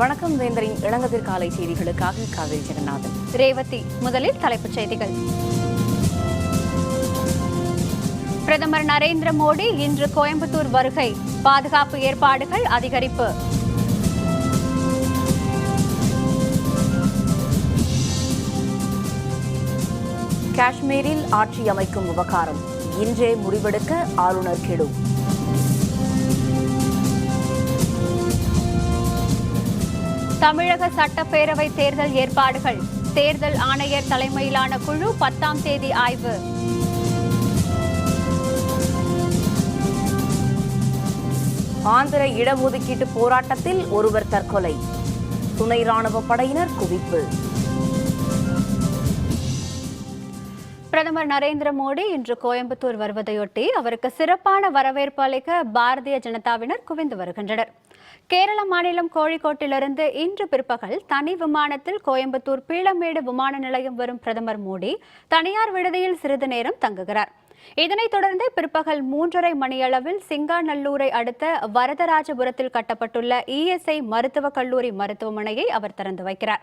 வணக்கம் வேந்தரின் இளங்கதிர் காலை செய்திகளுக்காக காவேரி ஜெகநாதன். ரேவதி. முதலில் தலைப்புச் செய்திகள். பிரதமர் நரேந்திர மோடி இன்று கோயம்புத்தூர் வருகை. பாதுகாப்பு ஏற்பாடுகள் அதிகரிப்பு. காஷ்மீரில் ஆட்சி அமைக்கும் விவகாரம் இன்றே முடிவெடுக்க ஆளுநர் கெடு. தமிழக சட்டப்பேரவை தேர்தல் ஏற்பாடுகள். தேர்தல் ஆணையர் தலைமையிலான குழு 10ஆம் தேதி ஆய்வு. ஆந்திர இடஒதுக்கீட்டு போராட்டத்தில் ஒருவர் தற்கொலை. துணை ராணுவ படையினர் குவிப்பு. பிரதமர் நரேந்திர மோடி இன்று கோயம்புத்தூர் வருவதையொட்டி அவருக்கு சிறப்பான வரவேற்பு அளிக்க பாரதிய ஜனதாவினர் குவிந்து வருகின்றனர். கேரள மாநிலம் கோழிக்கோட்டிலிருந்து இன்று பிற்பகல் தனி விமானத்தில் கோயம்புத்தூர் பீளமேடு விமான நிலையம் வரும் பிரதமர் மோடி தனியார் விடுதியில் சிறிது நேரம் தங்குகிறார். இதனைத் தொடர்ந்து பிற்பகல் 3:30 மணியளவில் சிங்காநல்லூரை அடுத்த வரதராஜபுரத்தில் கட்டப்பட்டுள்ள இஎஸ்ஐ மருத்துவக் கல்லூரி மருத்துவமனையை அவர் திறந்து வைக்கிறார்.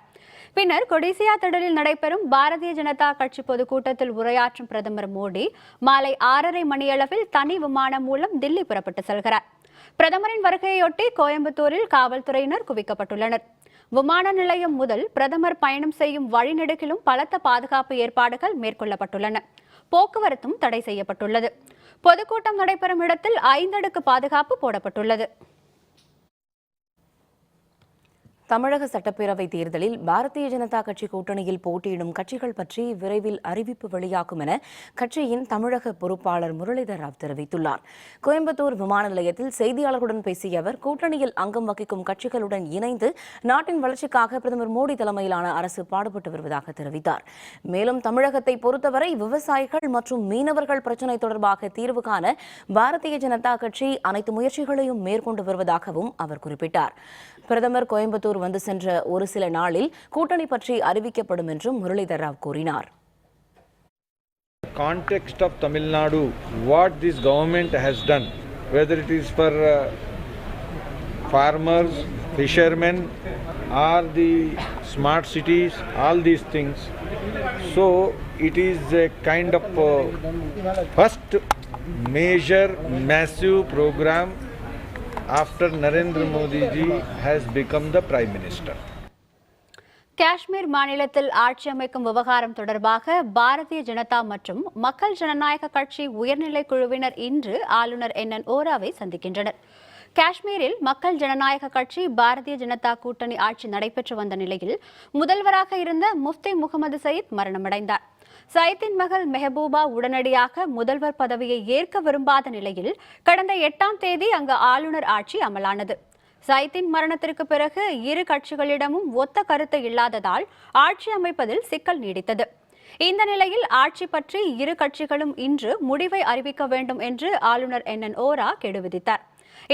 பின்னர் கொடிசியா திடலில் நடைபெறும் பாரதிய ஜனதா கட்சி பொதுக்கூட்டத்தில் உரையாற்றும் பிரதமர் மோடி மாலை 6:30 மணியளவில் தனி விமானம் மூலம் தில்லி புறப்பட்டு செல்கிறார். பிரதமரின் வருகையொட்டி கோயம்புத்தூரில் காவல்துறையினர் குவிக்கப்பட்டுள்ளனர். விமான நிலையம் முதல் பிரதமர் பயணம் செய்யும் வழிநெடுகிலும் பலத்த பாதுகாப்பு ஏற்பாடுகள் மேற்கொள்ளப்பட்டுள்ளன. போக்குவரத்தும் தடை செய்யப்பட்டுள்ளது. பொதுக்கூட்டம் நடைபெறும் இடத்தில் 5 அடுக்கு பாதுகாப்பு போடப்பட்டுள்ளது. தமிழக சட்டப்பேரவை தேர்தலில் பாரதிய ஜனதா கட்சி கூட்டணியில் போட்டியிடும் கட்சிகள் பற்றி விரைவில் அறிவிப்பு வெளியாகும் என கட்சியின் தமிழக பொறுப்பாளர் முரளிதர் ராவ் தெரிவித்துள்ளார். கோயம்புத்தூர் விமான நிலையத்தில் செய்தியாளர்களுடன் பேசிய அவர், கூட்டணியில் அங்கம் வகிக்கும் கட்சிகளுடன் இணைந்து நாட்டின் வளர்ச்சிக்காக பிரதமர் மோடி தலைமையிலான அரசு பாடுபட்டு வருவதாக தெரிவித்தார். மேலும் தமிழகத்தை பொறுத்தவரை விவசாயிகள் மற்றும் மீனவர்கள் பிரச்சினை தொடர்பாக தீர்வு காண பாரதிய ஜனதா கட்சி அனைத்து முயற்சிகளையும் மேற்கொண்டு வருவதாகவும் அவர் குறிப்பிட்டார். பிரதமர் கோயம்புத்தூர் வந்து சென்ற ஒரு சில நாளில் கூட்டணி பற்றி அறிவிக்கப்படும் என்றும் முரளிதர் ராவ் கூறினார். Context of Tamil Nadu, what this government has done, whether it is for farmers, fishermen, or the smart cities, all these things. So it is a kind of first major massive program after Narendra Modi ji has become the Prime Minister. Kashmir மாநிலத்தில் ஆட்சி அமைக்கும் விவகாரம் தொடர்பாக பாரதிய ஜனதா மற்றும் மக்கள் ஜனநாயக கட்சி உயர்நிலை குழுவினர் இன்று ஆளுநர் NN ஓராவை சந்திக்கின்றனர். காஷ்மீரில் மக்கள் ஜனநாயக கட்சி பாரதிய ஜனதா கூட்டணி ஆட்சி நடைபெற்று வந்த நிலையில் முதல்வராக இருந்த முஃப்தி முகமது சயீத் மரணமடைந்தார். சயீத்தின் மகள் மெஹபூபா உடனடியாக முதல்வர் பதவியை ஏற்க விரும்பாத நிலையில் கடந்த 8ஆம் தேதி அங்கு ஆளுநர் ஆட்சி அமலானது. சயீத்தின் மரணத்திற்கு பிறகு இரு கட்சிகளிடமும் ஒத்த கருத்து இல்லாததால் ஆட்சி அமைப்பதில் சிக்கல் நீடித்தது. இந்த நிலையில் ஆட்சி பற்றி இரு கட்சிகளும் இன்று முடிவை அறிவிக்க வேண்டும் என்று ஆளுநர் NN ஓரா கெடு விதித்தார்.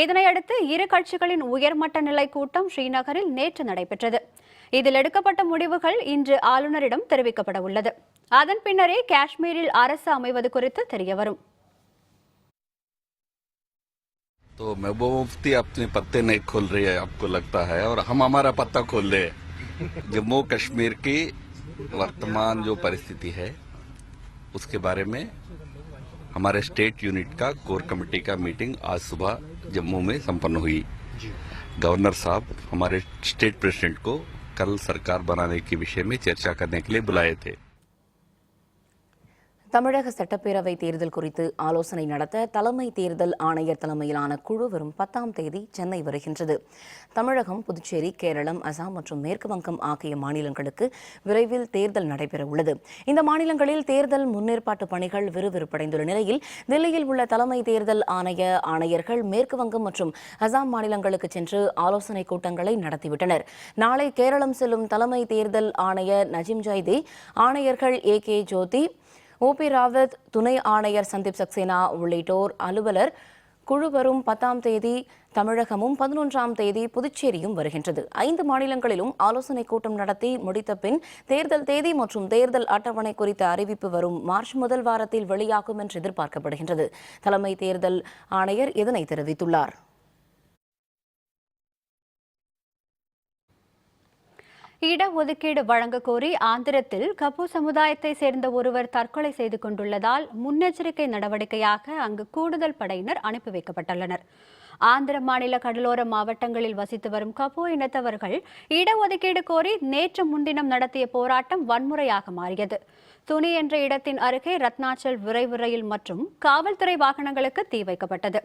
இதனையடுத்து இரு கட்சிகளின் உயர்மட்ட நிலை கூட்டம் ஸ்ரீநகரில் நேற்று நடைபெற்றது. இதில் எடுக்கப்பட்ட முடிவுகள் இன்று ஆளுநரிடம் தெரிவிக்கப்பட உள்ளது. அதன் பின்னரே காஷ்மீரில் அரசு அமைவது குறித்து தெரியவரும். तो महबूबा मुफ्ती अपने पत्ते नहीं खोल रही है, आपको लगता है, और हम हमारा पत्ता खोल रहे हैं। जम्मू कश्मीर की वर्तमान जो परिस्थिति है उसके बारे में हमारे स्टेट यूनिट का कोर कमेटी का मीटिंग आज सुबह जम्मू में संपन्न हुई। गवर्नर साहब हमारे स्टेट प्रेसिडेंट को कल सरकार बनाने के विषय में चर्चा करने के लिए बुलाए थे. தமிழக சட்டப்பேரவை தேர்தல் குறித்து ஆலோசனை நடத்த தலைமை தேர்தல் ஆணையர் தலைமையிலான குழு வரும் 10ஆம் தேதி சென்னை வருகின்றது. தமிழகம், புதுச்சேரி, கேரளம், அசாம் மற்றும் மேற்கு வங்கம் ஆகிய மாநிலங்களுக்கு விரைவில் தேர்தல் நடைபெற உள்ளது. இந்த மாநிலங்களில் தேர்தல் முன்னேற்பாட்டு பணிகள் விறுவிறுப்படைந்துள்ள நிலையில் தில்லியில் உள்ள தலைமை தேர்தல் ஆணையர்கள் மேற்கு வங்கம் மற்றும் அசாம் மாநிலங்களுக்கு சென்று ஆலோசனை கூட்டங்களை நடத்திவிட்டனர். நாளை கேரளம் செல்லும் தலைமை தேர்தல் ஆணையர் நஜீம் ஜைதி, ஆணையர்கள் AK ஜோதி, OP ராவத், துணை ஆணையர் சந்தீப் சக்சேனா உள்ளிட்டோர் அலுவலர் குழு வரும் 10ஆம் தேதி தமிழகமும் 11ஆம் தேதி புதுச்சேரியும் வருகின்றது. 5 மாநிலங்களிலும் ஆலோசனை கூட்டம் நடத்தி முடித்த பின் தேர்தல் தேதி மற்றும் தேர்தல் அட்டவணை குறித்த அறிவிப்பு வரும் மார்ச் முதல் வாரத்தில் வெளியாகும் என்று எதிர்பார்க்கப்படுகின்றது. தலைமை தேர்தல் ஆணையர் இதனை தெரிவித்துள்ளார். இடஒதுக்கீடு வழங்க கோரி ஆந்திரத்தில் கபு சமுதாயத்தை சேர்ந்த ஒருவர் தற்கொலை செய்து கொண்டுள்ளதால் முன்னெச்சரிக்கை நடவடிக்கையாக அங்கு கூடுதல் படையினர் அனுப்பி வைக்கப்பட்டுள்ளனர். ஆந்திர மாநில கடலோர மாவட்டங்களில் வசித்து வரும் கபு இனத்தவர்கள் இடஒதுக்கீடு கோரி நேற்று முன்தினம் நடத்திய போராட்டம் வன்முறையாக மாறியது. துணி என்ற இடத்தின் அருகே ரத்னாச்சல் விரைவு ரயில் மற்றும் காவல்துறை வாகனங்களுக்கு தீ வைக்கப்பட்டது.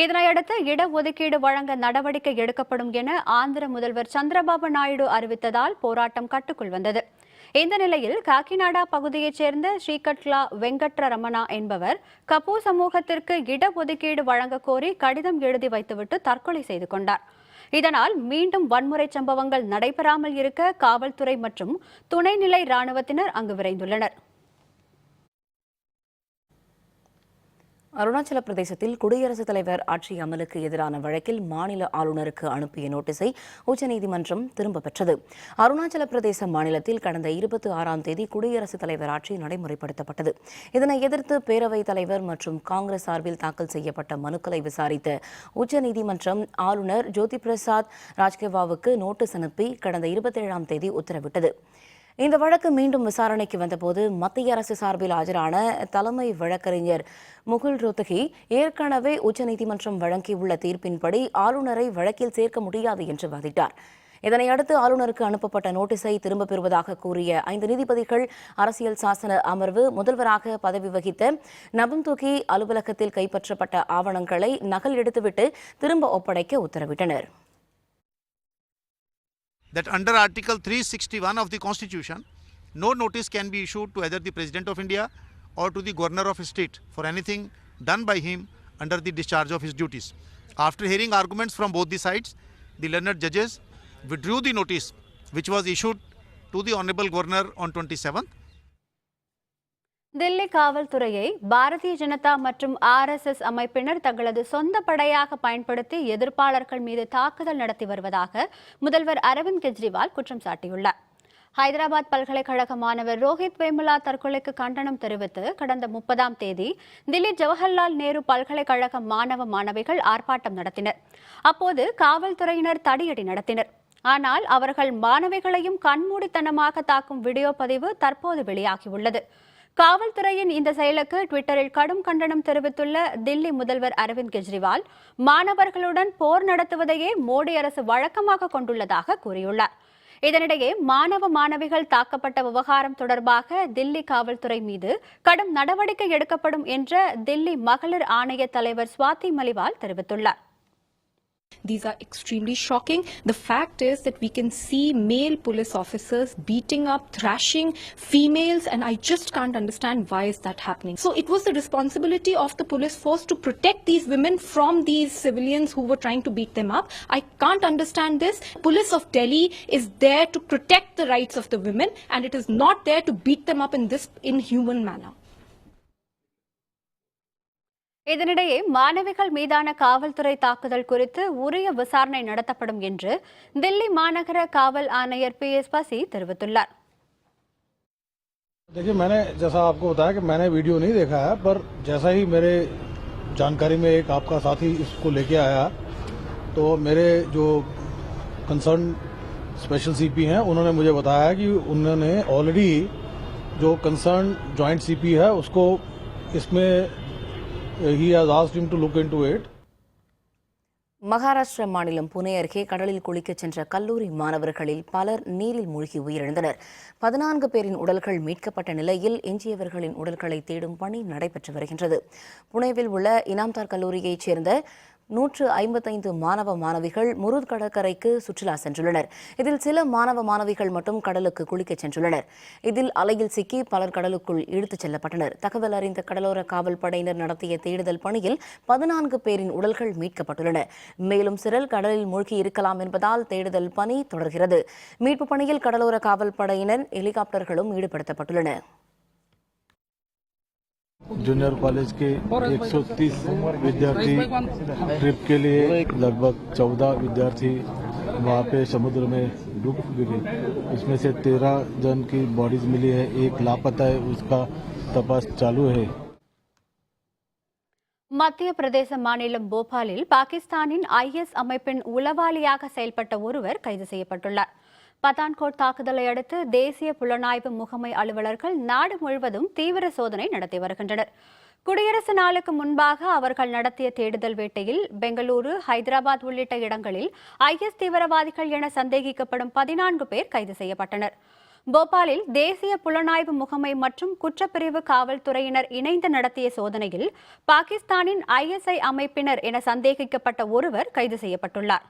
இதனையடுத்து இடஒதுக்கீடு வழங்க நடவடிக்கை எடுக்கப்படும் என ஆந்திர முதல்வர் சந்திரபாபு நாயுடு அறிவித்ததால் போராட்டம் கட்டுக்குள் வந்தது. இந்த நிலையில் காக்கிநாடா பகுதியைச் சேர்ந்த ஸ்ரீகட்லா வெங்கட்ர ரமணா என்பவர் கபு சமூகத்திற்கு இடஒதுக்கீடு வழங்க கோரி கடிதம் எழுதி வைத்துவிட்டு தற்கொலை செய்து கொண்டார். இதனால் மீண்டும் வன்முறை சம்பவங்கள் நடைபெறாமல் இருக்க காவல்துறை மற்றும் துணைநிலை ராணுவத்தினர் அங்கு விரைந்துள்ளனர். அருணாச்சல பிரதேசத்தில் குடியரசுத் தலைவர் ஆட்சி அமலுக்கு எதிரான வழக்கில் மாநில ஆளுநருக்கு அனுப்பிய நோட்டீஸை உச்சநீதிமன்றம் திரும்பப் பெற்றது. அருணாச்சல பிரதேச மாநிலத்தில் கடந்த 26ஆம் தேதி குடியரசுத் தலைவர் ஆட்சி நடைமுறைப்படுத்தப்பட்டது. இதனை எதிர்த்து பேரவைத் தலைவர் மற்றும் காங்கிரஸ் சார்பில் தாக்கல் செய்யப்பட்ட மனுக்களை விசாரித்த உச்சநீதிமன்றம் ஆளுநர் ஜோதி பிரசாத் ராஜ்கேவாவுக்கு நோட்டீஸ் அனுப்பி கடந்த 27ஆம் தேதி உத்தரவிட்டது. இந்த வழக்கு மீண்டும் விசாரணைக்கு வந்தபோது மத்திய அரசு சார்பில் ஆஜரான தலைமை வழக்கறிஞர் முகுல் ரோத்தகி ஏற்கனவே உச்சநீதிமன்றம் வழங்கியுள்ள தீர்ப்பின்படி ஆளுநரை வழக்கில் சேர்க்க முடியாது என்று வாதிட்டார். இதனையடுத்து ஆளுநருக்கு அனுப்பப்பட்ட நோட்டீஸை திரும்பப் பெறுவதாக கூறிய 5 நீதிபதிகள் அரசியல் சாசன அமர்வு முதல்வராக பதவி வகித்த நபம்துகி அலுவலகத்தில் கைப்பற்றப்பட்ட ஆவணங்களை நகல் எடுத்துவிட்டு திரும்ப ஒப்படைக்க உத்தரவிட்டனர். That under Article 361 of the Constitution, no notice can be issued to either the President of India or to the Governor of a state for anything done by him under the discharge of his duties. After hearing arguments from both the sides, the learned judges withdrew the notice which was issued to the Honorable Governor on 27th. Delhi காவல்துறையை பாரதிய ஜனதா மற்றும் RSS அமைப்பினர் தங்களது சொந்த படையாக பயன்படுத்தி எதிர்ப்பாளர்கள் மீது தாக்குதல் நடத்தி வருவதாக முதல்வர் அரவிந்த் கெஜ்ரிவால் குற்றம் சாட்டியுள்ளார். ஹைதராபாத் பல்கலைக்கழக மாணவர் ரோஹித் வேமுலா தற்கொலைக்கு கண்டனம் தெரிவித்து கடந்த 30ஆம் தேதி தில்லி ஜவஹர்லால் நேரு பல்கலைக்கழக மாணவ மாணவிகள் ஆர்ப்பாட்டம் நடத்தினர். அப்போது காவல்துறையினர் தடியடி நடத்தினர். ஆனால் அவர்கள் மாணவிகளையும் கண்மூடித்தனமாக தாக்கும் வீடியோ பதிவு தற்போது வெளியாகியுள்ளது. காவல்துறையின் இந்த செயலுக்கு ட்விட்டரில் கடும் கண்டனம் தெரிவித்துள்ள தில்லி முதல்வர் அரவிந்த் கெஜ்ரிவால் மாணவர்களுடன் போர் நடத்துவதையே மோடி அரசு வழக்கமாக கொண்டுள்ளதாக கூறியுள்ளார். இதனிடையே மாணவ மாணவிகள் தாக்கப்பட்ட விவகாரம் தொடர்பாக தில்லி காவல்துறை மீது கடும் நடவடிக்கை எடுக்கப்படும் என்ற தில்லி மகளிர் ஆணைய தலைவர் ஸ்வாதி மலிவால் தெரிவித்துள்ளார். These are extremely shocking. The fact is that we can see male police officers beating up, thrashing females, and I just can't understand why is that happening. So it was the responsibility of the police force to protect these women from these civilians who were trying to beat them up. I can't understand this. Police of Delhi is there to protect the rights of the women, and it is not there to beat them up in this inhuman manner. இதனிடையே மாணவிகள் மீதான காவல்துறை தாக்குதல் குறித்து உரிய விசாரணை நடத்தப்படும் என்று தில்லி மாநகர காவல் ஆணையர் PS பசி தெரிவித்துள்ளார். देखिए, मैंने जैसा आपको बताया कि मैंने वीडियो नहीं देखा है, पर जैसा ही मेरे जानकारी में एक आपका साथी इसको लेके आया तो मेरे जो कंसर्न स्पेशल CP हैं उन्होंने मुझे बताया कि उन्होंने ऑलरेडी जो कंसर्न जॉइंट CP है उसको इसमें he has asked him to look into it. Maharashtra மாநிலம் புனே அருகே கடலில் குளிக்கச் சென்ற கல்லூரி மாணவர்களில் பலர் நீரில் மூழ்கி உயிரிழந்தனர். 14 பேரின் உடல்கள் மீட்கப்பட்ட நிலையில் எஞ்சியவர்களின் உடல்களை தேடும் பணி நடைபெற்று வருகின்றது. புனேவில் உள்ள இனாம்தார் கல்லூரியைச் சேர்ந்த 155 மாணவ மாணவிகள் முருத் கடற்கரைக்கு சுற்றுலா சென்றுள்ளனர். இதில் சில மாணவ மாணவிகள் மட்டும் கடலுக்கு குளிக்கச் சென்றுள்ளனர். இதில் அலையில் சிக்கி பலர் கடலுக்குள் இழுத்துச் செல்லப்பட்டனர். தகவல் அறிந்த கடலோர காவல் படையினர் நடத்திய தேடுதல் பணியில் 14 பேரின் உடல்கள் மீட்கப்பட்டுள்ளன. மேலும் சிலர் கடலில் மூழ்கி இருக்கலாம் என்பதால் தேடுதல் பணி தொடர்கிறது. மீட்பு பணியில் கடலோர காவல் படையினர் ஹெலிகாப்டர்களும் ஈடுபடுத்தப்பட்டுள்ளன. जूनियर कॉलेज के 130 विद्यार्थी ट्रिप के लिए लगभग 14 विद्यार्थी वहाँ पे समुद्र में डूब गए. इसमें से 13 जन की बॉडीज मिली है. एक लापता है, उसका तपास चालू है. மத்திய பிரதேச மாநிலம் போபாலில் பாகிஸ்தானின் IS அமைப்பின் உளவாளியாக செயல்பட்ட ஒருவர் கைது செய்யப்பட்டுள்ளார். பத்தான்கோட் தாக்குதலை அடுத்து தேசிய புலனாய்வு முகமை அலுவலர்கள் நாடு முழுவதும் தீவிர சோதனை நடத்தி வருகின்றனர். குடியரசு நாளுக்கு முன்பாக அவர்கள் நடத்திய தேடுதல் வேட்டையில் பெங்களூரு, ஹைதராபாத் உள்ளிட்ட இடங்களில் IS தீவிரவாதிகள் என சந்தேகிக்கப்படும் 14 பேர் கைது செய்யப்பட்டனர். போபாலில் தேசிய புலனாய்வு முகமை மற்றும் குற்றப்பிரிவு காவல்துறையினர் இணைந்து நடத்திய சோதனையில் பாகிஸ்தானின் ISI அமைப்பினர் என சந்தேகிக்கப்பட்ட ஒருவர் கைது செய்யப்பட்டுள்ளார்.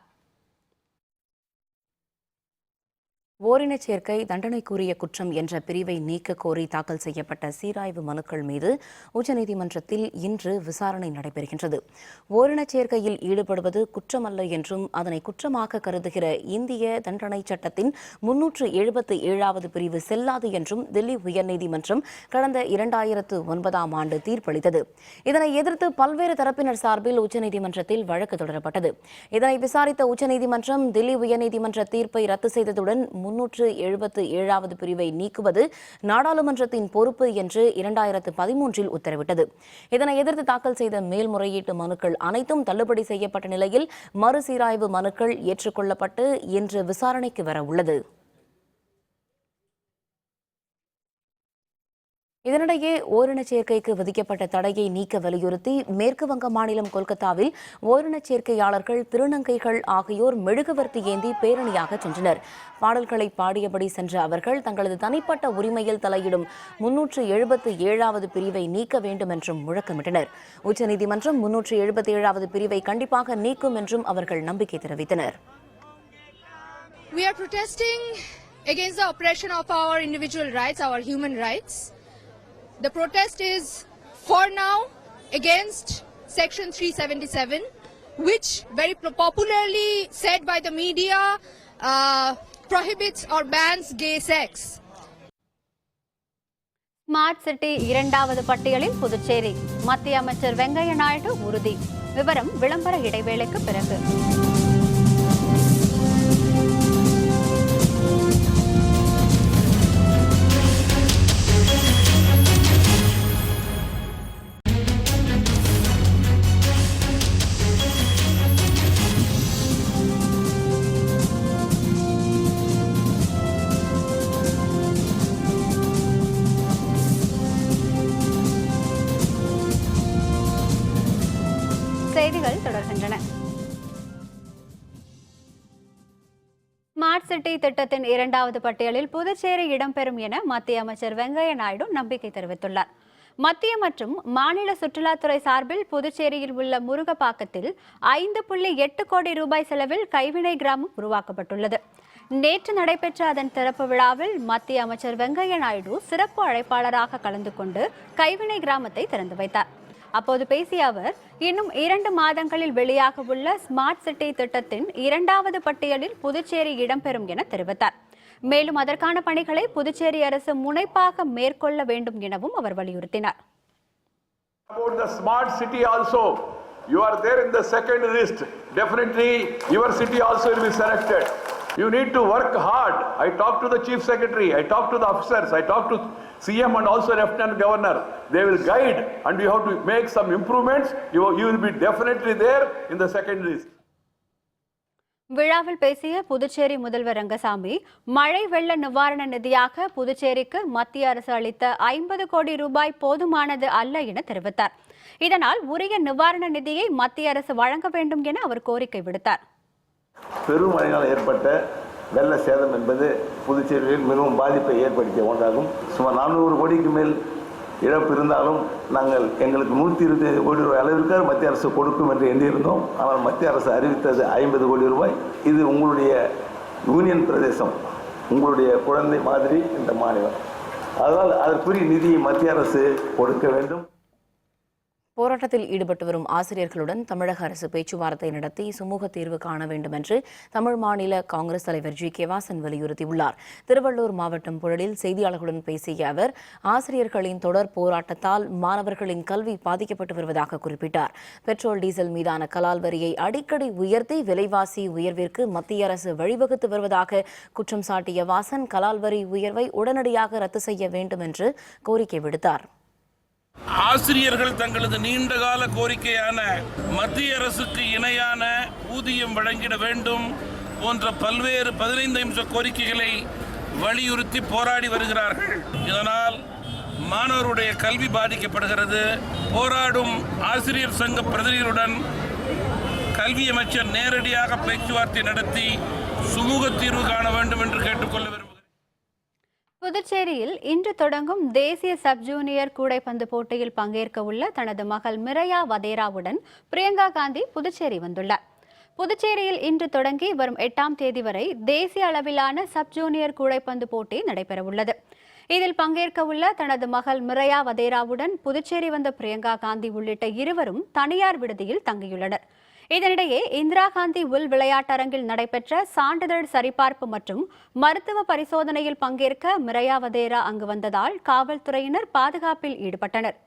ஓரினச் சேர்க்கை தண்டனைக்குரிய குற்றம் என்ற பிரிவை நீக்க கோரி தாக்கல் செய்யப்பட்ட சீராய்வு மனுக்கள் மீது உச்சநீதிமன்றத்தில் இன்று விசாரணை நடைபெறுகின்றது. ஓரினச் சேர்க்கையில் ஈடுபடுவது குற்றமல்ல என்றும் அதனை குற்றமாக கருதுகிற இந்திய தண்டனை சட்டத்தின் 377வது பிரிவு செல்லாது என்றும் தில்லி உயர்நீதிமன்றம் கடந்த 2009ஆம் ஆண்டு தீர்ப்பளித்தது. இதனை எதிர்த்து பல்வேறு தரப்பினர் சார்பில் உச்சநீதிமன்றத்தில் வழக்கு தொடரப்பட்டது. இதனை விசாரித்த உச்சநீதிமன்றம் தில்லி உயர்நீதிமன்ற தீர்ப்பை ரத்து செய்ததுடன் 377வது பிரிவை நீக்குவது நாடாளுமன்றத்தின் பொறுப்பு என்று 2013இல் உத்தரவிட்டது. இதனை எதிர்த்து தாக்கல் செய்த மேல்முறையீட்டு மனுக்கள் அனைத்தும் தள்ளுபடி செய்யப்பட்ட நிலையில் மறுசீராய்வு மனுக்கள் ஏற்றுக்கொள்ளப்பட்டு இன்று விசாரணைக்கு வர உள்ளது. இதனிடையே ஓரினச் சேர்க்கைக்கு விதிக்கப்பட்ட தடையை நீக்க வலியுறுத்தி மேற்கு வங்க மாநிலம் கொல்கத்தாவில் ஓரினச் சேர்க்கையாளர்கள், திருநங்கைகள் ஆகியோர் மெழுகுவர்த்தி ஏந்தி பேரணியாக சென்றனர். பாடல்களை பாடியபடி சென்ற அவர்கள் தங்களது தனிப்பட்ட உரிமையில் தலையிடும் 377வது பிரிவை நீக்க வேண்டும் என்றும் முழக்கமிட்டனர். உச்சநீதிமன்றம் 377வது பிரிவை கண்டிப்பாக நீக்கும் என்றும் அவர்கள் நம்பிக்கை தெரிவித்தனர். We are protesting against the oppression of our individual rights, our human rights. The protest is for now against Section 377, which very popularly said by the media prohibits or bans gay sex. Smart city 2வது பட்டியலில் புதுச்சேரி. மத்திய அமைச்சர் வெங்கையா நாயுடு உறுதி. விவரம் விளம்பர இடைவேளைக்கு பிறகு. செய்திகள் தொடர்கின்றன. ஸ்மார்ட் சிட்டி திட்டத்தின் 2வது பட்டியலில் புதுச்சேரி இடம்பெறும் என மத்திய அமைச்சர் வெங்கையா நாயுடு நம்பிக்கை தெரிவித்துள்ளார். மத்திய மற்றும் மாநில சுற்றுலாத்துறை சார்பில் புதுச்சேரியில் உள்ள முருகப்பாக்கத்தில் 5.8 கோடி ரூபாய் செலவில் கைவினை கிராமம் உருவாக்கப்பட்டுள்ளது. நேற்று நடைபெற்ற அதன் திறப்பு விழாவில் மத்திய அமைச்சர் வெங்கையா நாயுடு சிறப்பு அழைப்பாளராக கலந்து கொண்டு கைவினை கிராமத்தை திறந்து வைத்தார். அப்போது பேசிய அவர், இன்னும் 2 மாதங்களில் வெளியாக உள்ள ஸ்மார்ட் சிட்டி திட்டத்தின் 2வது பட்டியலில் புதுச்சேரி இடம்பெறும் என தெரிவித்தார். மேலும் அதற்கான பணிகளை புதுச்சேரி அரசு முனைப்பாக மேற்கொள்ள வேண்டும் எனவும் அவர் வலியுறுத்தினார். About the smart city also, you are there in the second list. Definitely your city also will be selected. You need to work hard. I talked to the Chief Secretary, I talked to the officers, I talked to CM and also Lieutenant Governor. They will guide and you have to make some improvements. You will be definitely there in the second list. விழாவில் பேசிய புதுச்சேரி முதல்வர் ரங்கசாமி, மழை வெள்ள நிவாரண நிதியாக புதுச்சேரிக்கு மத்திய அரசு அளித்த 50 கோடி ரூபாய் போதுமானது அல்ல என தெரிவித்தார். இதனால் உரிய நிவாரண நிதியை மத்திய அரசு வழங்க வேண்டும் என அவர் கோரிக்கை விடுத்தார். பெருமழையால் ஏற்பட்ட வெள்ள சேதம் என்பது புதுச்சேரியில் மிகவும் பாதிப்பை ஏற்படுத்திய ஒன்றாகும். சுமார் 400 கோடிக்கு மேல் இழப்பு இருந்தாலும் நாங்கள் எங்களுக்கு 125 கோடி ரூபாய் அளவிற்கு மத்திய அரசு கொடுக்கும் என்று எண்ணியிருந்தோம். ஆனால் மத்திய அரசு அறிவித்தது 50 கோடி ரூபாய். இது உங்களுடைய யூனியன் பிரதேசம், உங்களுடைய குழந்தை மாதிரி இந்த மாநிலம். அதனால் அதற்குரிய நிதியை மத்திய அரசு கொடுக்க வேண்டும். போராட்டத்தில் ஈடுபட்டு வரும் ஆசிரியர்களுடன் தமிழக அரசு பேச்சுவார்த்தை நடத்தி சுமூக தீர்வு காண வேண்டும் என்று தமிழ் மாநில காங்கிரஸ் தலைவர் G.K. வாசன் வலியுறுத்தியுள்ளார். திருவள்ளூர் மாவட்டம் புழலில் செய்தியாளர்களுடன் பேசிய அவர், ஆசிரியர்களின் தொடர் போராட்டத்தால் மாணவர்களின் கல்வி பாதிக்கப்பட்டு வருவதாக குறிப்பிட்டார். பெட்ரோல், டீசல் மீதான கலால் வரியை அடிக்கடி உயர்த்தி விலைவாசி உயர்விற்கு மத்திய அரசு வழிவகுத்து வருவதாக குற்றம் சாட்டிய வாசன், கலால் வரி உயர்வை உடனடியாக ரத்து செய்ய வேண்டும் என்று கோரிக்கை விடுத்தார். ஆசிரியர்கள் தங்களது நீண்டகால கோரிக்கையான மத்திய அரசுக்கு இணையான ஊதியம் வழங்கிட வேண்டும், போன்ற பல்வேறு 15 அம்ச கோரிக்கைகளை வலியுறுத்தி போராடி வருகிறார்கள். இதனால் மாணவருடைய கல்வி பாதிக்கப்படுகிறது. போராடும் ஆசிரியர் சங்க பிரதிநிதிகளுடன் கல்வி அமைச்சர் நேரடியாக பேச்சுவார்த்தை நடத்தி சுமூக தீர்வு காண வேண்டும் என்று கேட்டுக்கொள்ள விரும்புகிறேன். புதுச்சேரியில் இன்று தொடங்கும் தேசிய சப் ஜூனியர் கூடைப்பந்து போட்டியில் பங்கேற்க உள்ள தனது மகள் மிரையா வதேராவுடன் பிரியங்கா காந்தி புதுச்சேரி வந்துள்ளார். புதுச்சேரியில் இன்று தொடங்கி வரும் 8ஆம் தேதி வரை தேசிய அளவிலான சப் ஜூனியர் கூடைப்பந்து போட்டி நடைபெறவுள்ளது. இதில் பங்கேற்க உள்ள தனது மகள் மிரையா வதேராவுடன் புதுச்சேரி வந்த பிரியங்கா காந்தி உள்ளிட்ட இருவரும் தனியார் விடுதியில் தங்கியுள்ளனர். இதனிடையே இந்திரா காந்தி உள் விளையாட்டரங்கில் நடைபெற்ற சான்றிதழ் சரிபார்ப்பு மற்றும் மருத்துவ பரிசோதனையில் பங்கேற்க மிரையா வதேரா அங்கு வந்ததால் காவல்துறையினர் பாதுகாப்பில் ஈடுபட்டனர்.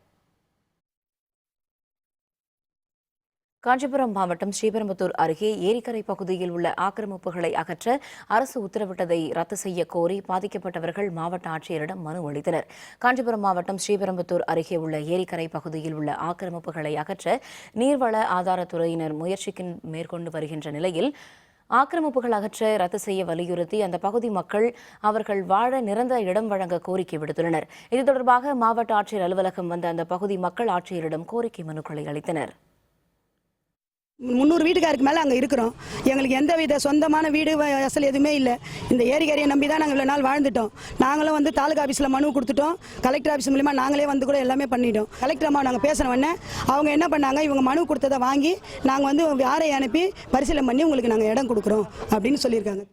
காஞ்சிபுரம் மாவட்டம் ஸ்ரீபெரும்புதூர் அருகே ஏரிக்கரை பகுதியில் உள்ள ஆக்கிரமிப்புகளை அகற்ற அரசு உத்தரவிட்டதை ரத்து செய்ய கோரி பாதிக்கப்பட்டவர்கள் மாவட்ட ஆட்சியரிடம் மனு அளித்தனர். காஞ்சிபுரம் மாவட்டம் ஸ்ரீபெரும்புதூர் அருகே உள்ள ஏரிக்கரை பகுதியில் உள்ள ஆக்கிரமிப்புகளை அகற்ற நீர்வள ஆதாரத்துறையினர் முயற்சிக்கு மேற்கொண்டு வருகின்ற நிலையில் ஆக்கிரமிப்புகள் அகற்ற ரத்து செய்ய வலியுறுத்தி அந்த பகுதி மக்கள் அவர்கள் வாழ நிரந்தர இடம் வழங்க கோரிக்கை விடுத்துள்ளனர். இது தொடர்பாக மாவட்ட ஆட்சியர் அலுவலகம் வந்த அந்த பகுதி மக்கள் ஆட்சியரிடம் கோரிக்கை மனுக்களை அளித்தனர். 300 வீட்டுக்காருக்கு மேலே அங்கே இருக்கிறோம். எங்களுக்கு எந்த வித சொந்தமான வீடு வசல் எதுவுமே இல்லை. இந்த ஏரிக்கரையை நம்பி தான் நாங்கள் இவ்வளோ நாள் வாழ்ந்துட்டோம். நாங்களும் வந்து தாலுகா ஆஃபீஸில் மனு கொடுத்துட்டோம். கலெக்டர் ஆஃபீஸ் மூலிமா நாங்களே வந்து கூட எல்லாமே பண்ணிட்டோம். கலெக்டர் அம்மா நாங்கள் பேசுகிறோன்னே அவங்க என்ன பண்ணாங்க, இவங்க மனு கொடுத்ததை வாங்கி நாங்கள் வந்து யாரை அனுப்பி பரிசீலனை பண்ணி உங்களுக்கு நாங்கள் இடம் கொடுக்குறோம் அப்படின்னு சொல்லியிருக்காங்க.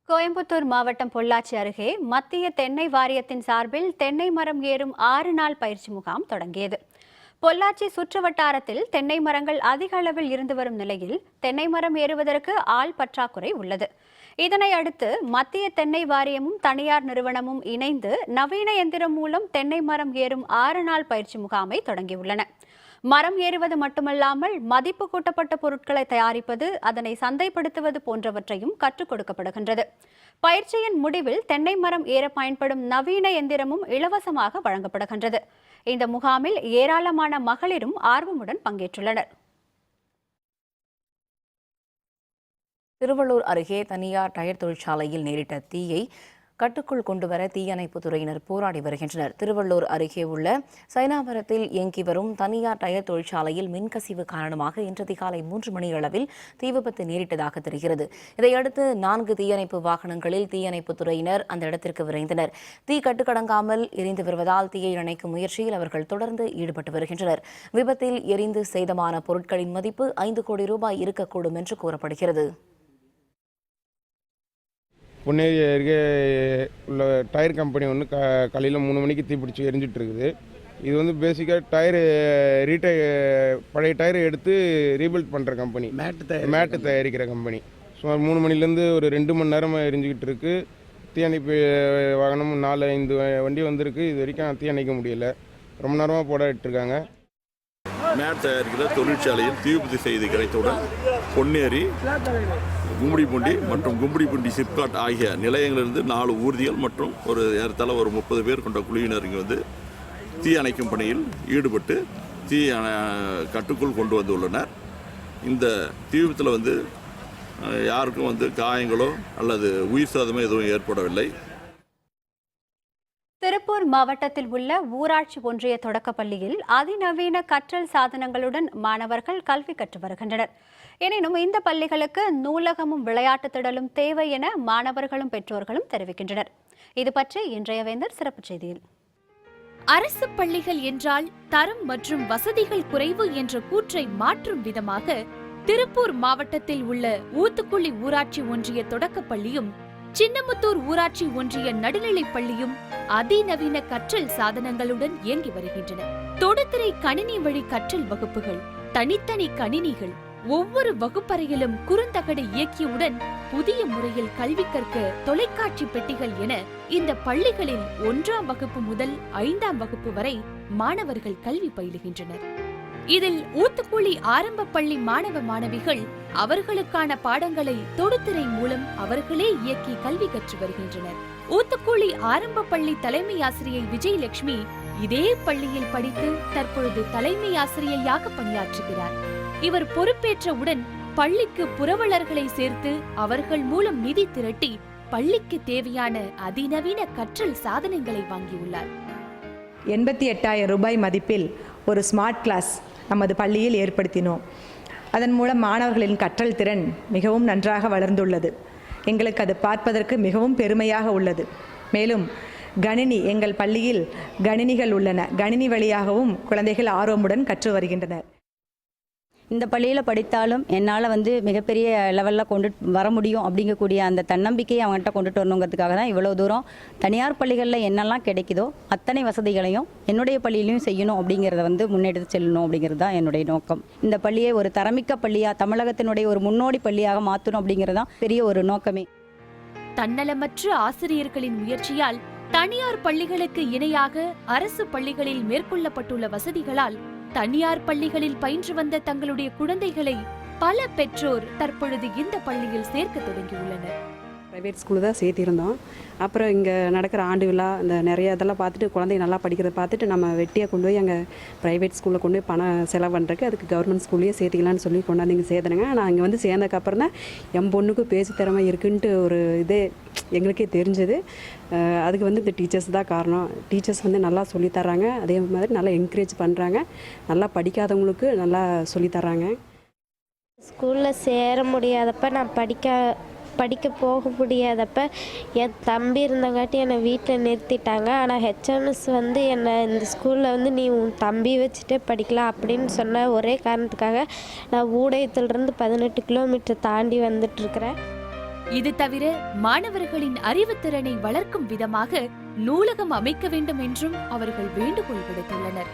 கோயம்புத்தூர் மாவட்டம் பொள்ளாச்சி அருகே மத்திய தென்னை வாரியத்தின் சார்பில் தென்னை மரம் ஏறும் 6 நாள் பயிற்சி முகாம் தொடங்கியது. பொள்ளாச்சி சுற்று வட்டாரத்தில் தென்னை மரங்கள் அதிக அளவில் இருந்து வரும் நிலையில் தென்னை மரம் ஏறுவதற்கு ஆள் பற்றாக்குறை உள்ளது. இதனை அடுத்து மத்திய தென்னை வாரியமும் தனியார் நிறுவனமும் இணைந்து நவீன எந்திரம் மூலம் தென்னை மரம் ஏறும் 6 நாள் பயிற்சி முகாமை தொடங்கியுள்ளன. மரம் ஏறுவது மட்டுமல்லாமல் மதிப்பு கூட்டப்பட்ட பொருட்களை தயாரிப்பது, அதனை சந்தைப்படுத்துவது போன்றவற்றையும் கற்றுக் கொடுக்கப்படுகின்றது. பயிற்சியின் முடிவில் தென்னை மரம் ஏற பயன்படும் நவீன எந்திரமும் இலவசமாக வழங்கப்படுகின்றது. இந்த முகாமில் ஏராளமான மகளிரும் ஆர்வமுடன் பங்கேற்றுள்ளனர். திருவள்ளூர் அருகே தனியார் டயர் தொழிற்சாலையில் நேரிட்ட தீயை கட்டுக்குள் கொண்டுவர தீயணைப்பு துறையினர் போராடி வருகின்றனர். திருவள்ளூர் அருகே உள்ள சைனாபுரத்தில் இயங்கி வரும் தனியார் டயர் தொழிற்சாலையில் மின்கசிவு காரணமாக இன்று அதிகாலை 3 மணி அளவில் தீ விபத்து நேரிட்டதாக தெரிகிறது. இதையடுத்து 4 தீயணைப்பு வாகனங்களில் தீயணைப்பு துறையினர் அந்த இடத்திற்கு விரைந்தனர். தீ கட்டுக்கடங்காமல் எரிந்து வருவதால் தீயை அணைக்கும் முயற்சியில் அவர்கள் தொடர்ந்து ஈடுபட்டு வருகின்றனர். விபத்தில் எரிந்து சேதமான பொருட்களின் மதிப்பு 5 கோடி ரூபாய் இருக்கக்கூடும் என்று கூறப்படுகிறது. பொன்னேரி அருகே உள்ள டயர் கம்பெனி ஒன்று காலையில் 3 மணிக்கு தீப்பிடிச்சு எரிஞ்சிட்டு இருக்குது. இது வந்து பேசிக்காக பழைய டயரை எடுத்து ரீபில்ட் பண்ணுற கம்பெனி, மேட்டு தயாரிக்கிற கம்பெனி. சுமார் 3 மணிலேருந்து ஒரு 2 மணி நேரமாக எரிஞ்சிக்கிட்டு இருக்குது. தீயணைப்பு வாகனம் 4-5 வண்டி வந்திருக்கு. இது வரைக்கும் தீயணைக்க முடியல. ரொம்ப நேரமாக போராடிட்டு இருக்காங்க. மேட் தயாரிக்கிற தொழிற்சாலையில் தீ விபத்து செய்தி கிடைத்தவுடன் பொன்னேரி, கும்மிடிப்பூண்டி மற்றும் கும்மிடிப்பூண்டி சிப்காட் ஆகிய நிலையங்களிலிருந்து 4 ஊர்திகள் மற்றும் ஏறத்தாழ ஒரு 30 பேர் கொண்ட குழுவினர் இங்கே வந்து தீ அணைக்கும் பணியில் ஈடுபட்டு தீ கட்டுக்குள் கொண்டு வந்துள்ளனர். இந்த தீ விபத்தில் வந்து யாருக்கும் வந்து காயங்களோ அல்லது உயிர் சேதமோ எதுவும் ஏற்படவில்லை. திருப்பூர் மாவட்டத்தில் உள்ள ஊராட்சி ஒன்றிய தொடக்கப்பள்ளியில் அதிநவீன கற்றல் சாதனங்களுடன் மாணவர்கள் கல்வி கற்று வருகின்றனர். எனினும் இந்த பள்ளிகளுக்கு நூலகமும் விளையாட்டு திடலும் தேவை என மாணவர்களும் பெற்றோர்களும் தெரிவிக்கின்றனர். இது பற்றி இன்றைய வேந்தர் சிறப்பு செய்தியில். அரசு பள்ளிகள் என்றால் தரம் மற்றும் வசதிகள் குறைவு என்ற கூற்றை மாற்றும் விதமாக திருப்பூர் மாவட்டத்தில் உள்ள ஊத்துக்குளி ஊராட்சி ஒன்றிய தொடக்கப்பள்ளியும் சின்னமுத்தூர் ஊராட்சி ஒன்றிய நடுநிலைப் பள்ளியும் அதிநவீன கற்றல் சாதனங்களுடன் இயங்கி வருகின்றன. தொடுதிரை கணினி வழி கற்றல் வகுப்புகள், தனித்தனி கணினிகள், ஒவ்வொரு வகுப்பறையிலும் குறுந்தகடு இயக்கியுடன் புதிய முறையில் கல்வி கற்க தொலைக்காட்சி பெட்டிகள் என இந்த பள்ளிகளில் 1ஆம் வகுப்பு முதல் 5ஆம் வகுப்பு வரை மாணவர்கள் கல்வி பயிலுகின்றனர். இதில் ஊத்துக்குளி ஆரம்ப பள்ளி மாணவ மாணவிகள் அவர்களுக்கான பாடங்களை தொடுதிரை மூலம் அவர்களே இயக்கி கல்வி கற்று வருகின்றனர். ஊத்துக்குளி ஆரம்ப பள்ளி தலைமை ஆசிரியை விஜயலட்சுமி இதே பள்ளியில் படித்து தற்பொழுது தலைமை ஆசிரியையாக பணியாற்றுகிறார். இவர் பொறுப்பேற்றவுடன் பள்ளிக்கு புரவலர்களை சேர்த்து அவர்கள் மூலம் நிதி திரட்டி பள்ளிக்கு தேவையான அதிநவீன கற்றல் சாதனங்களை வாங்கியுள்ளார். 88,000 ரூபாய் மதிப்பில் ஒரு ஸ்மார்ட் கிளாஸ் நமது பள்ளியில் ஏற்படுத்தினோம். அதன் மூலம் மாணவர்களின் கற்றல் திறன் மிகவும் நன்றாக வளர்ந்துள்ளது. எங்களுக்கு அது பார்ப்பதற்கு மிகவும் பெருமையாக உள்ளது. மேலும் கணினி, எங்கள் பள்ளியில் கணினிகள் உள்ளன. கணினி வழியாகவும் குழந்தைகள் ஆர்வமுடன் கற்று வருகின்றனர். இந்த பள்ளியில் படித்தாலும் என்னால் மிகப்பெரிய லெவலில் கொண்டு வர முடியும் அப்படிங்கக்கூடிய அந்த தன்னம்பிக்கையை அவங்ககிட்ட கொண்டுட்டு வரணுங்கிறதுக்காக தான் இவ்வளோ தூரம் தனியார் பள்ளிகளில் என்னெல்லாம் கிடைக்குதோ அத்தனை வசதிகளையும் என்னுடைய பள்ளியிலையும் செய்யணும் அப்படிங்கிறத முன்னெடுத்து செல்லணும் அப்படிங்கிறது தான் என்னுடைய நோக்கம். இந்த பள்ளியை ஒரு தரமிக்க பள்ளியாக, தமிழகத்தினுடைய ஒரு முன்னோடி பள்ளியாக மாற்றணும் அப்படிங்கிறது தான் பெரிய ஒரு நோக்கமே. தன்னலமற்ற ஆசிரியர்களின் முயற்சியால் தனியார் பள்ளிகளுக்கு இணையாக அரசு பள்ளிகளில் மேற்கொள்ளப்பட்டுள்ள வசதிகளால் தனியார் பள்ளிகளில் பயின்று வந்த தங்களுடைய குழந்தைகளை பல பெற்றோர் தற்பொழுது இந்த பள்ளியில் சேர்க்க தொடங்கியுள்ளனர். ப்ரைவேட் ஸ்கூலு தான் சேர்த்திருந்தோம். அப்புறம் இங்கே நடக்கிற ஆண்டு விழா இந்த நிறைய இதெல்லாம் பார்த்துட்டு குழந்தைங்க நல்லா படிக்கிறத பார்த்துட்டு நம்ம வெட்டியாக கொண்டு போய் அங்கே ப்ரைவேட் ஸ்கூலில் கொண்டு போய் பணம் செலவு பண்ணுறதுக்கு அதுக்கு கவர்மெண்ட் ஸ்கூல்லேயே சேர்த்திக்கலான்னு சொல்லி கொண்டாந்து இங்கே சேர்த்துனுங்க. நான் இங்கே சேர்ந்ததுக்கப்புறம் தான் என் பொண்ணுக்கு பேச்சு திறமை இருக்குன்ட்டு ஒரு இதே எங்களுக்கே தெரிஞ்சது. அதுக்கு இந்த டீச்சர்ஸ் தான் காரணம். டீச்சர்ஸ் நல்லா சொல்லித்தராங்க, அதே மாதிரி நல்லா என்கரேஜ் பண்ணுறாங்க. நல்லா படிக்காதவங்களுக்கு நல்லா சொல்லித்தராங்க. ஸ்கூலில் சேர முடியாதப்ப நான் படிக்க போக முடியாதப்ப என் தம்பி இருந்தங்காட்டி என்னை வீட்டில் நிறுத்திட்டாங்க. ஆனால் ஹெச்எம்எஸ் என்னை இந்த ஸ்கூலில் நீ உன் தம்பி வச்சுட்டே படிக்கலாம் அப்படின்னு சொன்ன ஒரே காரணத்துக்காக நான் ஊடகத்திலிருந்து 18 கிலோமீட்டர் தாண்டி வந்துட்டுருக்கிறேன். இது தவிர மாணவர்களின் அறிவுத்திறனை வளர்க்கும் விதமாக நூலகம் அமைக்க வேண்டும் என்றும் அவர்கள் வேண்டுகோள் விடுத்துள்ளனர்.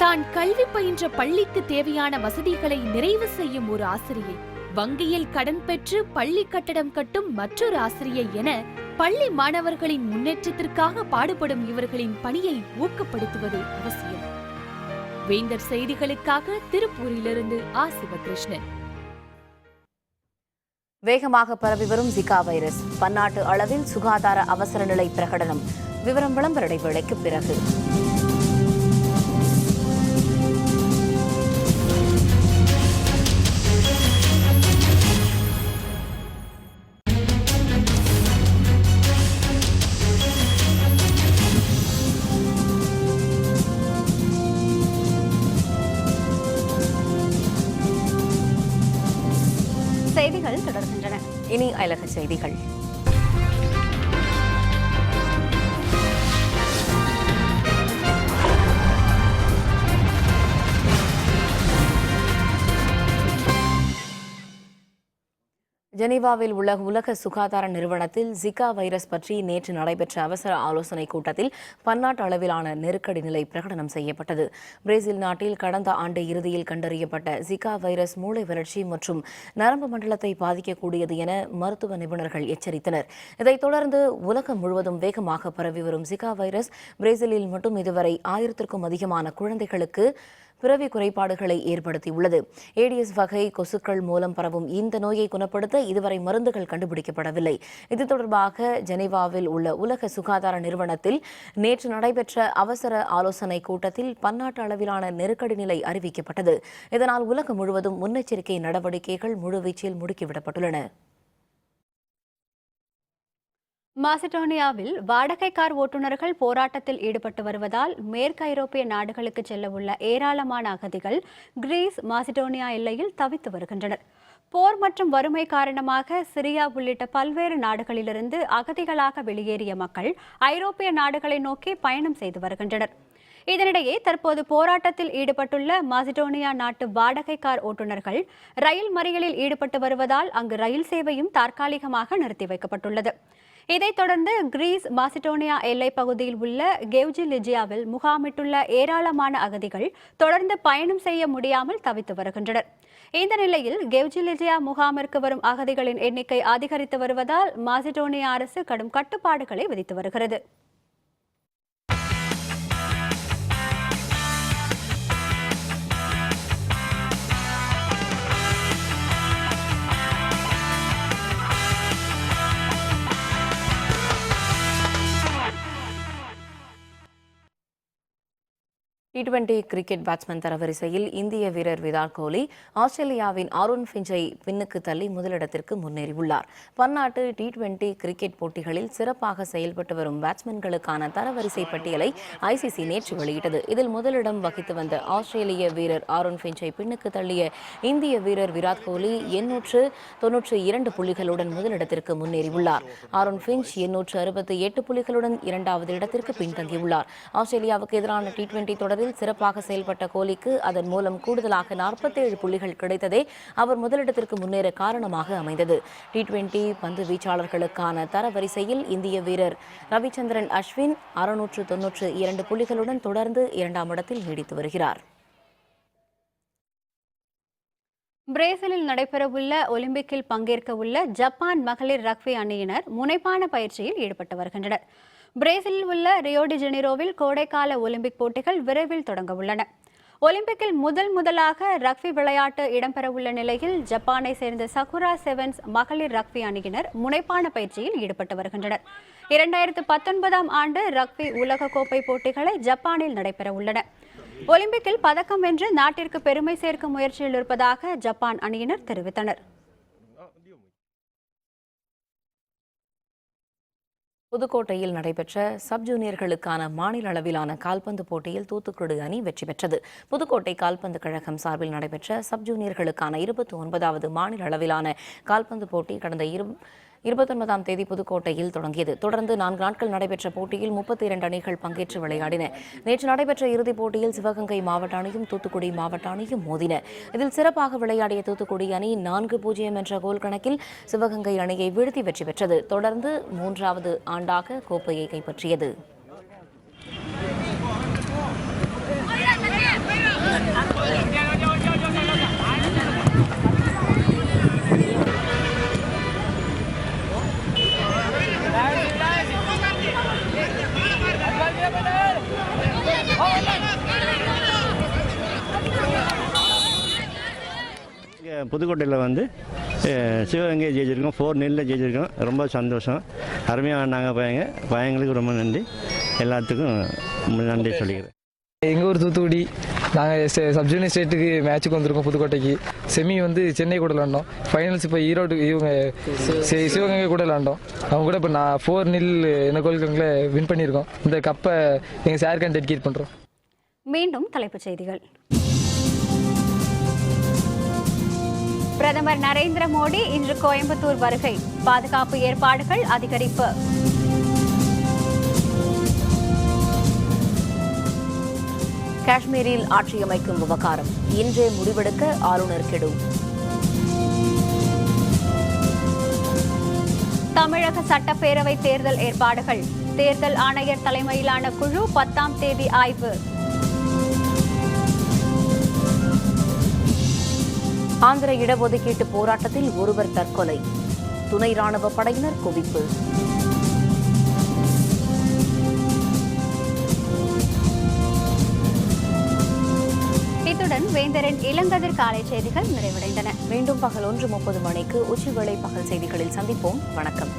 தான் கல்வி பயின்ற பள்ளிக்கு தேவையான வசதிகளை நிறைவு செய்யும் ஒரு ஆசிரியை, வங்கியில் கடன் பெற்று பள்ளி கட்டடம் கட்டும் மற்றொரு ஆசிரியை என பள்ளி மாணவர்களின் முன்னேற்றத்திற்காக பாடுபடும் இவர்களின் பணியை ஊக்கப்படுத்துவது அவசியம். வேந்தர் செய்திகளுக்காக திருப்பூரிலிருந்து ஆ. சிவகிருஷ்ணன். வேகமாக பரவி வரும் ஜிகா வைரஸ், பன்னாட்டு அளவில் சுகாதார அவசர நிலை பிரகடனம். விவரம் விளம்பர இடைவேளைக்கு பிறகு. செய்திகள் தொடர்கின்றன. இனி அயலக செய்திகள். ஜெனீவாவில் உள்ள உலக சுகாதார நிறுவனத்தில் ஜிகா வைரஸ் பற்றி நேற்று நடைபெற்ற அவசர ஆலோசனைக் கூட்டத்தில் பன்னாட்டு அளவிலான நெருக்கடி நிலை பிரகடனம் செய்யப்பட்டது. பிரேசில் நாட்டில் கடந்த ஆண்டு இறுதியில் கண்டறியப்பட்ட ஜிகா வைரஸ் மூளை வளர்ச்சி மற்றும் நரம்பு மண்டலத்தை பாதிக்கக்கூடியது என மருத்துவ நிபுணர்கள் எச்சரித்தனர். இதைத் தொடர்ந்து உலகம் முழுவதும் வேகமாக பரவி வரும் ஜிகா வைரஸ் பிரேசிலில் மட்டும் இதுவரை 1000க்கும் அதிகமான குழந்தைகளுக்கு பிறவி குறைபாடுகளை ஏற்படுத்தியுள்ளது. ஏடிஎஸ் வகை கொசுக்கள் மூலம் பரவும் இந்த நோயை குணப்படுத்த இதுவரை மருந்துகள் கண்டுபிடிக்கப்படவில்லை. இது தொடர்பாக ஜெனீவாவில் உள்ள உலக சுகாதார நிறுவனத்தில் நேற்று நடைபெற்ற அவசர ஆலோசனை கூட்டத்தில் பன்னாட்டு அளவிலான நெருக்கடி நிலை அறிவிக்கப்பட்டது. இதனால் உலகம் முழுவதும் முன்னெச்சரிக்கை நடவடிக்கைகள் முழுவீச்சில் முடுக்கிவிடப்பட்டுள்ளன. மாசிடோனியாவில் வாடகை கார் ஓட்டுநர்கள் போராட்டத்தில் ஈடுபட்டு வருவதால் மேற்கு ஐரோப்பிய நாடுகளுக்கு செல்ல உள்ள ஏராளமான அகதிகள் கிரீஸ் மாசிடோனியா எல்லையில் தவித்து வருகின்றனர். போர் மற்றும் வறுமை காரணமாக சிரியா உள்ளிட்ட பல்வேறு நாடுகளிலிருந்து அகதிகளாக வெளியேறிய மக்கள் ஐரோப்பிய நாடுகளை நோக்கி பயணம் செய்து வருகின்றனர். இதனிடையே தற்போது போராட்டத்தில் ஈடுபட்டுள்ள மாசிடோனியா நாட்டு வாடகை கார் ஓட்டுநர்கள் ரயில் மறியலில் ஈடுபட்டு வருவதால் அங்கு ரயில் சேவையும் தற்காலிகமாக நிறுத்தி வைக்கப்பட்டுள்ளது. இதைத் தொடர்ந்து கிரீஸ் மாசிடோனியா எல்லைப் பகுதியில் உள்ள கெவ்ஜிலிஜியாவில் முகாமிட்டுள்ள ஏராளமான அகதிகள் தொடர்ந்து பயணம் செய்ய முடியாமல் தவித்து வருகின்றனர். இந்த நிலையில் கெவ்ஜிலிஜியா முகாமிற்கு வரும் அகதிகளின் எண்ணிக்கை அதிகரித்து வருவதால் மாசிடோனியா அரசு கடும் கட்டுப்பாடுகளை விதித்து வருகிறது. T20 கிரிக்கெட் பேட்ஸ்மேன் தரவரிசையில் இந்திய வீரர் விராட் கோலி ஆஸ்திரேலியாவின் ஆரோன் ஃபிஞ்சை பின்னுக்கு தள்ளி முதலிடத்திற்கு முன்னேறியுள்ளார். பன்னாட்டு T20 கிரிக்கெட் போட்டிகளில் சிறப்பாக செயல்பட்டு வரும் பேட்ஸ்மேன்களுக்கான தரவரிசை பட்டியலை ICC நேற்று வெளியிட்டது. இதில் முதலிடம் வகித்து வந்த ஆஸ்திரேலிய வீரர் ஆரோன் ஃபிஞ்சை பின்னுக்கு தள்ளிய இந்திய வீரர் விராட் கோலி 892 புள்ளிகளுடன் முதலிடத்திற்கு முன்னேறியுள்ளார். ஆரோன் ஃபிஞ்ச் 868 புள்ளிகளுடன் இரண்டாவது இடத்திற்கு பின்தங்கியுள்ளார். ஆஸ்திரேலியாவுக்கு எதிரான T20 தொடரில் சிறப்பாக செயல்பட்ட கோலிக்கு அதன் மூலம் கூடுதலாக 47 புள்ளிகள் கிடைத்ததே அவர் முதலிடத்திற்கு முன்னேற காரணமாக அமைந்தது. T20 பந்து வீச்சாளர்களுக்கான தரவரிசையில் இந்திய வீரர் ரவிச்சந்திரன் அஸ்வின் 692 புள்ளிகளுடன் தொடர்ந்து இரண்டாம் இடத்தில் நீடித்து வருகிறார். பிரேசிலில் நடைபெறவுள்ள ஒலிம்பிக்கில் பங்கேற்க உள்ள ஜப்பான் மகளிர் ரக்பி அணியினர் முனைப்பான பயிற்சியில் ஈடுபட்டு வருகின்றனர். பிரேசிலில் உள்ள ரியோ டி ஜெனிரோவில் கோடைக்கால ஒலிம்பிக் போட்டிகள் விரைவில் தொடங்க உள்ளன. ஒலிம்பிக்கில் முதலாக ரக்பி விளையாட்டு இடம்பெறவுள்ள நிலையில் ஜப்பானை சேர்ந்த சகுரா செவன்ஸ் மகளிர் ரக்பி அணியினர் முனைப்பான பயிற்சியில் ஈடுபட்டு வருகின்றனர். 2019ஆம் ஆண்டு ரக்பி உலகக்கோப்பை போட்டிகளை ஜப்பானில் நடைபெற உள்ளன. ஒலிம்பிக்கில் பதக்கம் வென்று நாட்டிற்கு பெருமை சேர்க்கும் முயற்சியில் இருப்பதாக ஜப்பான் அணியினர் தெரிவித்தனர். புதுக்கோட்டையில் நடைபெற்ற சப் ஜூனியர்களுக்கான மாநில அளவிலான கால்பந்து போட்டியில் தூத்துக்குடி அணி வெற்றி பெற்றது. புதுக்கோட்டை கால்பந்து கழகம் சார்பில் நடைபெற்ற சப் ஜூனியர்களுக்கான 29வது மாநில அளவிலான கால்பந்து போட்டி கடந்த 29ஆம் தேதி புதுக்கோட்டையில் தொடங்கியது. தொடர்ந்து 4 நாட்கள் நடைபெற்ற போட்டியில் 32 அணிகள் பங்கேற்று விளையாடின. நேற்று நடைபெற்ற இறுதிப் போட்டியில் சிவகங்கை மாவட்ட அணியும் தூத்துக்குடி மாவட்ட அணியும் மோதின. இதில் சிறப்பாக விளையாடிய தூத்துக்குடி அணி 4-0 என்ற கோல் கணக்கில் சிவகங்கை அணியை வீழ்த்தி வெற்றி பெற்றது. தொடர்ந்து 3வது ஆண்டாக கோப்பையை கைப்பற்றியது. புதுக்கோட்டையில் சிவகங்கை ஜெயிச்சிருக்கோம், 4-0 ஜெயிச்சிருக்கோம். ரொம்ப சந்தோஷம். அருமையாக நாங்கள் பையங்களுக்கு ரொம்ப நன்றி. எல்லாத்துக்கும் நன்றி சொல்லிக்கிறேன். எங்கள் ஊர் தூத்துக்குடி. நாங்கள் சப்ஜூனியர் ஸ்டேட்டுக்கு மேட்சுக்கு வந்திருக்கோம். புதுக்கோட்டைக்கு செமி சென்னை கூட விளாண்டோம். ஃபைனல்ஸ் இப்போ ஈரோடு சிவகங்கை கூட விளாண்டோம். அவங்க கூட இப்போ 4-0 இந்த கோல்களை வின் பண்ணியிருக்கோம். இந்த கப்பை எங்கள் சாருக்கு டெடிகேட் பண்ணுறோம். மீண்டும் தலைப்புச் செய்திகள். பிரதமர் நரேந்திர மோடி இன்று கோயம்புத்தூர் வருகை. பாதுகாப்பு ஏற்பாடுகள் அதிகரிப்பு. காஷ்மீரில் ஆட்சி அமைக்கும் விவகாரம் இன்றே முடிவெடுக்க ஆளுநர் கெடு. தமிழக சட்டப்பேரவை தேர்தல் ஏற்பாடுகள். தேர்தல் ஆணையர் தலைமையிலான குழு 10ஆம் தேதி ஆய்வு. ஆந்திர இடஒதுக்கீட்டு போராட்டத்தில் ஒருவர் தற்கொலை. துணை ராணுவ படையினர் குவிப்பு. இத்துடன் வேந்தரின் இளங்கதிர் காலை செய்திகள் நிறைவடைந்தன. மீண்டும் பகல் 1:30 மணிக்கு உச்சிவேளை பகல் செய்திகளில் சந்திப்போம். வணக்கம்.